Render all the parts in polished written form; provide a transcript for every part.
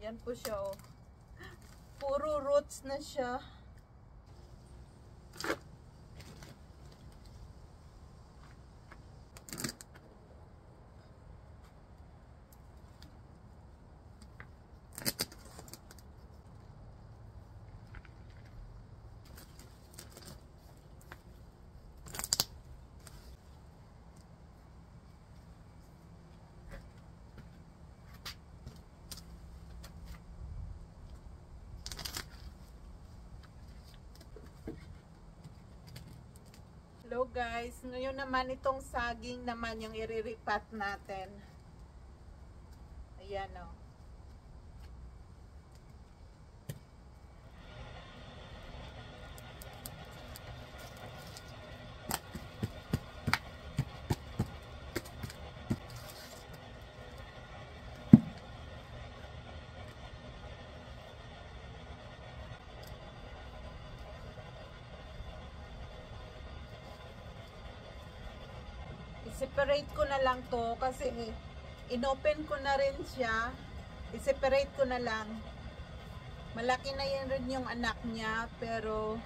Yan po siya, oh. Puro roots na siya. Hello guys, ngayon naman itong saging naman yung iriripat natin. Ayan o. I-separate ko na lang to kasi inopen ko na rin siya. I-separate ko na lang. Malaki na yan rin yung anak niya pero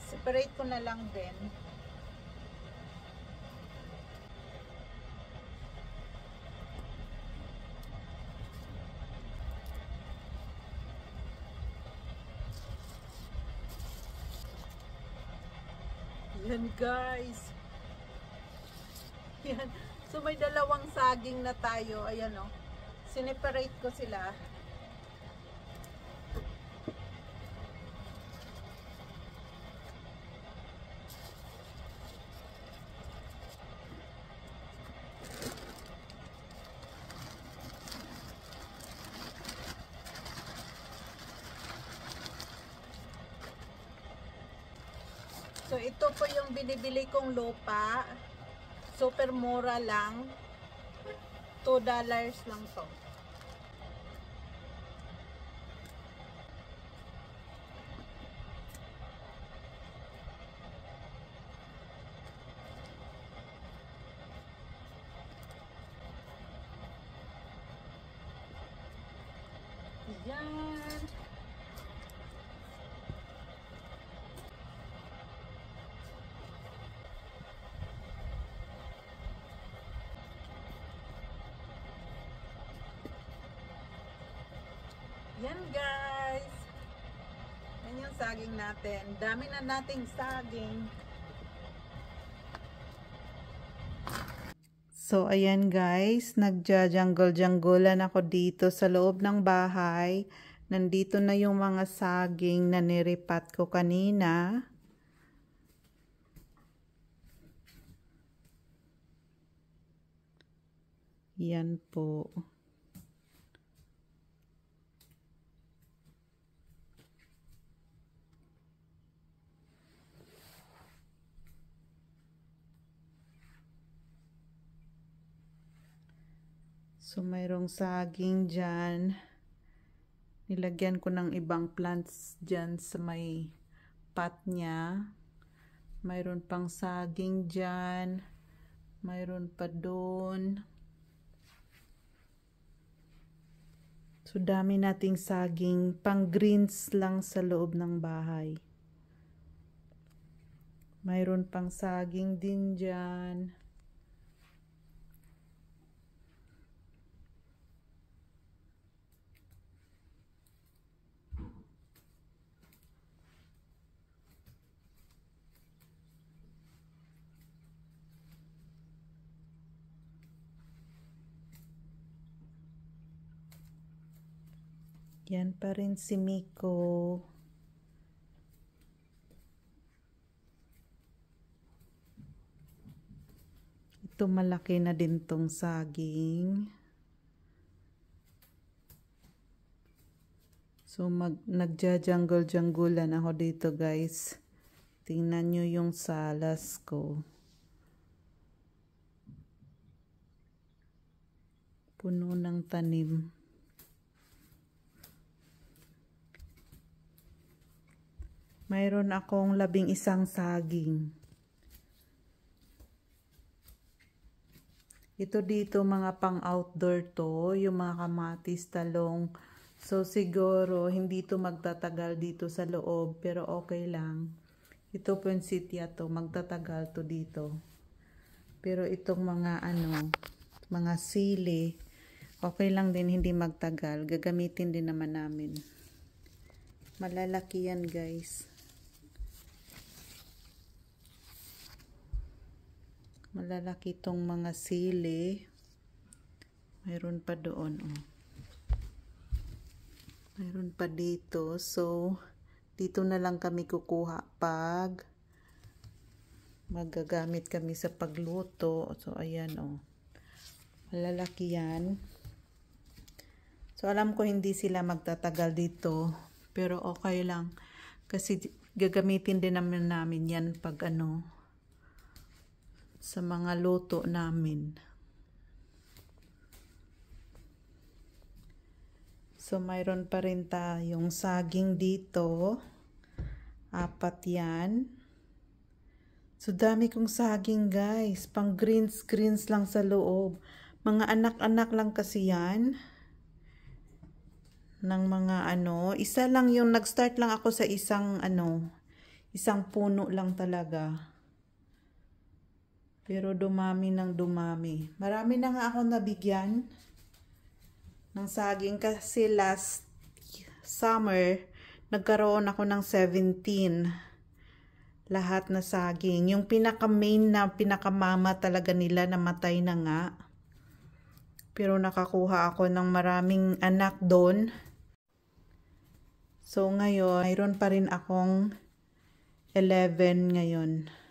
separate ko na lang din. Yan guys. Yan. So may dalawang saging na tayo. Ayan o. Sineparate ko sila. So ito po yung binibili kong lupa. Super mura lang. $2 lang to. Yan. Yan guys. Yan yung saging natin. Dami na nating saging. So ayan guys, nagja-jungle-junglean ako dito sa loob ng bahay. Nandito na yung mga saging na niripat ko kanina. Yan po. So, mayroong saging dyan. Nilagyan ko ng ibang plants dyan sa may pot niya. Mayroon pang saging dyan. Mayroon pa doon. So, dami nating saging. Pang greens lang sa loob ng bahay. Mayroon pang saging din dyan. Yan pa rin si Miko. Ito malaki na din tong saging. So nagja-jungle-junglean ako dito guys. Tingnan nyo yung salas ko. Puno ng tanim. Mayroon akong 11 saging. Ito dito mga pang outdoor to, yung mga kamatis, talong. So siguro hindi to magtatagal dito sa loob, pero okay lang. Ito poinsettia to, magtatagal to dito. Pero itong mga mga sili, okay lang din hindi magtagal. Gagamitin din naman namin. Malalaki yan guys. Malalaki tong mga sili. Mayroon pa doon. Oh. Mayroon pa dito. So, dito na lang kami kukuha pag magagamit kami sa pagluto. So, ayan oh. Malalaki yan. So, alam ko hindi sila magtatagal dito. Pero okay lang. Kasi gagamitin din namin yan pag sa mga luto namin. So, mayroon pa rin tayong saging dito. 4 yan. So, dami kong saging guys. Pang greens lang sa loob. Mga anak-anak lang kasi yan. Ng mga isa lang yung nag-start lang ako sa isang isang puno lang talaga. Pero dumami ng dumami. Marami na nga ako nabigyan ng saging kasi last summer nagkaroon ako ng 17 lahat na saging. Yung pinaka-main na pinakamama talaga nila namatay na nga. Pero nakakuha ako ng maraming anak doon. So ngayon, mayroon pa rin akong 11 ngayon.